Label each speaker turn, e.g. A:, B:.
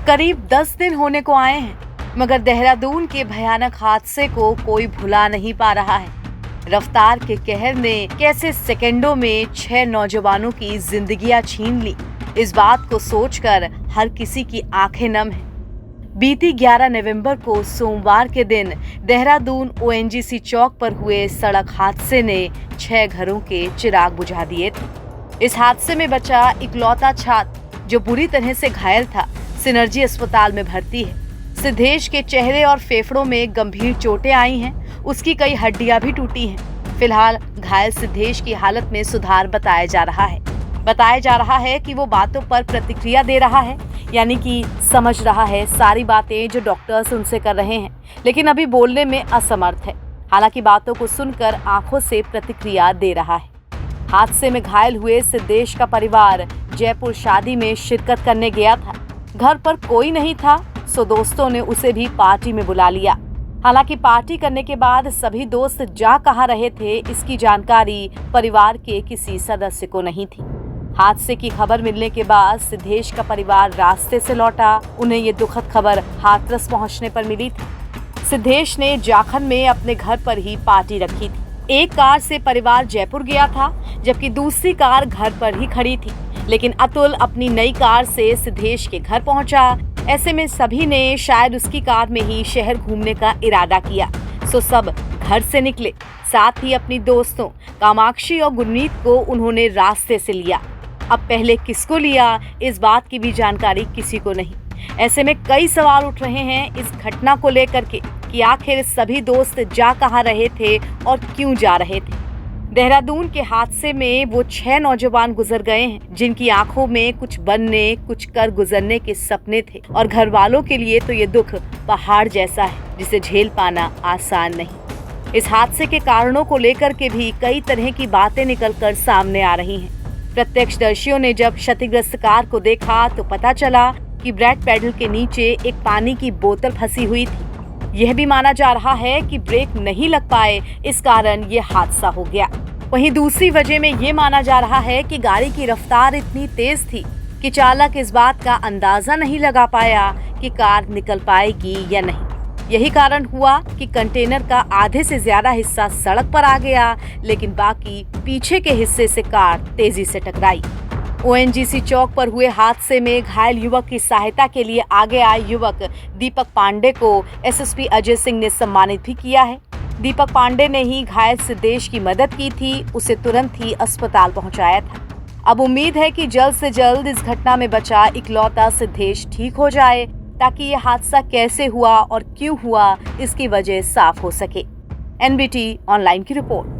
A: करीब 10 दिन होने को आए हैं, मगर देहरादून के भयानक हादसे को कोई भुला नहीं पा रहा है। रफ्तार के कहर ने कैसे सेकंडों में 6 नौजवानों की जिंदगियां छीन ली, इस बात को सोचकर हर किसी की आंखें नम हैं। बीती 11 नवंबर को सोमवार के दिन देहरादून ओएनजीसी चौक पर हुए सड़क हादसे ने 6 घरों के चिराग बुझा दिए थे। इस हादसे में बचा इकलौता छात्र जो बुरी तरह से घायल था, सिनर्जी अस्पताल में भर्ती है। सिद्धेश के चेहरे और फेफड़ों में गंभीर चोटें आई हैं, उसकी कई हड्डियां भी टूटी हैं। फिलहाल घायल सिद्धेश की हालत में सुधार बताया जा रहा है कि वो बातों पर प्रतिक्रिया दे रहा है, यानी कि समझ रहा है सारी बातें जो डॉक्टर्स उनसे कर रहे हैं, लेकिन अभी बोलने में असमर्थ है। हालांकि बातों को सुनकर आंखों से प्रतिक्रिया दे रहा है। हादसे में घायल हुए सिद्धेश का परिवार जयपुर शादी में शिरकत करने गया था। घर पर कोई नहीं था, सो दोस्तों ने उसे भी पार्टी में बुला लिया। हालांकि पार्टी करने के बाद सभी दोस्त जा कहाँ रहे थे, इसकी जानकारी परिवार के किसी सदस्य को नहीं थी। हादसे की खबर मिलने के बाद सिद्धेश का परिवार रास्ते से लौटा। उन्हें ये दुखद खबर हाथरस पहुंचने पर मिली थी। सिद्धेश ने जाखन में अपने घर पर ही पार्टी रखी थी। एक कार से परिवार जयपुर गया था, जबकि दूसरी कार घर पर ही खड़ी थी। लेकिन अतुल अपनी नई कार से सिद्धेश के घर पहुंचा। ऐसे में सभी ने शायद उसकी कार में ही शहर घूमने का इरादा किया, सो सब घर से निकले। साथ ही अपनी दोस्तों कामाक्षी और गुरमीत को उन्होंने रास्ते से लिया। अब पहले किसको लिया, इस बात की भी जानकारी किसी को नहीं। ऐसे में कई सवाल उठ रहे हैं इस घटना को लेकर के कि आखिर सभी दोस्त जा कहाँ रहे थे और क्यों जा रहे थे। देहरादून के हादसे में वो 6 नौजवान गुजर गए हैं, जिनकी आंखों में कुछ बनने, कुछ कर गुजरने के सपने थे, और घर वालों के लिए तो ये दुख पहाड़ जैसा है, जिसे झेल पाना आसान नहीं। इस हादसे के कारणों को लेकर के भी कई तरह की बातें निकलकर सामने आ रही हैं। प्रत्यक्षदर्शियों ने जब क्षतिग्रस्त कार को देखा तो पता चला कि ब्रेक पैडल के नीचे एक पानी की बोतल फंसी हुई थी। यह भी माना जा रहा है कि ब्रेक नहीं लग पाए, इस कारण ये हादसा हो गया। वहीं दूसरी वजह में ये माना जा रहा है कि गाड़ी की रफ्तार इतनी तेज थी कि चालक इस बात का अंदाजा नहीं लगा पाया कि कार निकल पाएगी या नहीं। यही कारण हुआ कि कंटेनर का आधे से ज्यादा हिस्सा सड़क पर आ गया, लेकिन बाकी पीछे के हिस्से से कार तेजी से टकराई। ओएनजीसी चौक पर हुए हादसे में घायल युवक की सहायता के लिए आगे आए युवक दीपक पांडे को एसएसपी अजय सिंह ने सम्मानित भी किया है। दीपक पांडे ने ही घायल सिद्धेश की मदद की थी, उसे तुरंत ही अस्पताल पहुंचाया था। अब उम्मीद है कि जल्द से जल्द इस घटना में बचा इकलौता सिद्धेश ठीक हो जाए, ताकि ये हादसा कैसे हुआ और क्यों हुआ, इसकी वजह साफ हो सके। एनबीटी ऑनलाइन की रिपोर्ट।